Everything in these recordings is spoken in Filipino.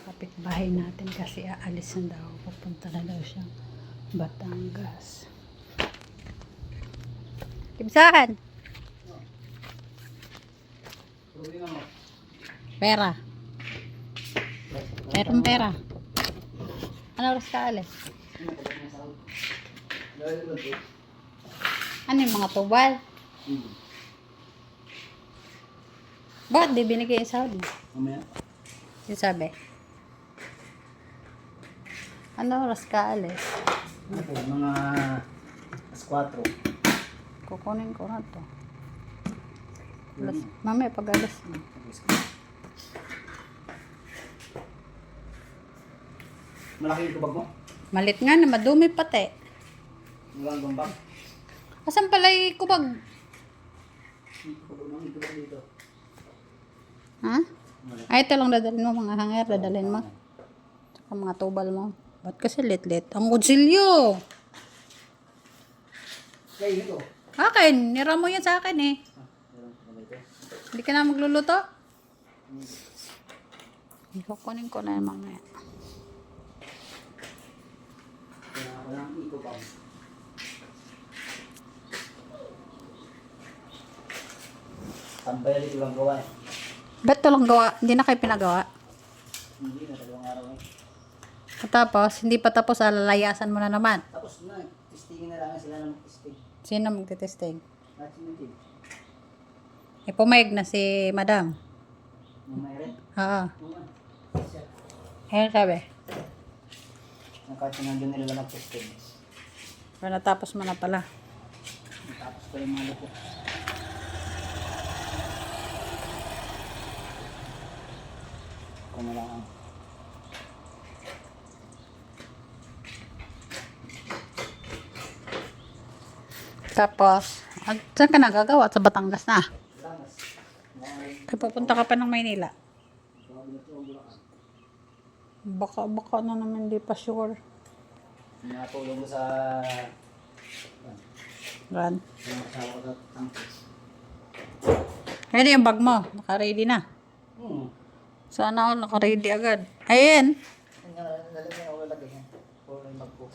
kapitbahay natin kasi aalis na daw. Pupunta na daw siyang Batangas. Kimsan! Pera. Pera. Ano oras ka alis? Ano yung mga tubal? Bakit di binigay yung sahod mo? Mamaya. Yung sabi. Ano oras ka alis? Ano po, mga alas 4. Kukunin ko na to. Mamaya pag alas mo. Malaki yung tubag mo? Malit nga na madumi pati. Walang gumbag? Asan pala yung kubag? Tubag dito. Ha? Ay, ito lang dadalhin mo, mga hanger, dadalhin mo. Saka mga tubal mo. Ba't kasi lit-lit? Ang kutsilyo! Kaya ito. Akin, nira mo yan sa akin eh. Hindi ka na magluluto? Kukunin ko na yung mamaya. Walang iko pa. Tambay dito lang gawa eh. Ba't ito lang gawa? Hindi na kayo pinagawa? Hindi na, 2 araw eh. At tapos, hindi pa tapos, alalayasan mo na naman. Tapos na, testingin na lang sila ng testing. Sino magtitesting? At sinutid. Pumayag na si madam. Mamaya rin. Oo. Naman. Ayun sabi. Kahit nandun nila mag-testing. Pero natapos mo na pala. Tapos pa yung mga lupo. Kung wala ang Tapos, saan ka nagagawa? Sa Batangas na. langas. Ay, pupunta ka pa ng Maynila. Baka na naman hindi pa sure. Natulong ko sa Ran. yung asawa ko sa tangkis. Ayun yung bag mo. Naka-ready na. Sana ako naka-ready agad. Ayan. Lalagyan ako lalagay yan. Puro yung bag ko.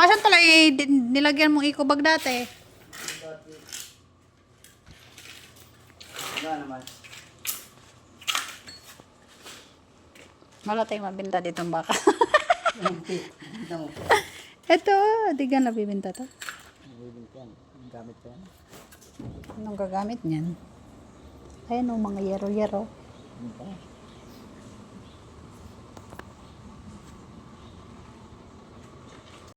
Asan talaga nilagyan mong eco bag dati? Dati. Wala naman. Wala tayong mabinta ditong baka. Ito mo. Ito, di ka nabibinta to. Nabibinti yan. Gamit ko yan. Anong gagamit niyan? Ayan o, mga yero-yero. Ano pa?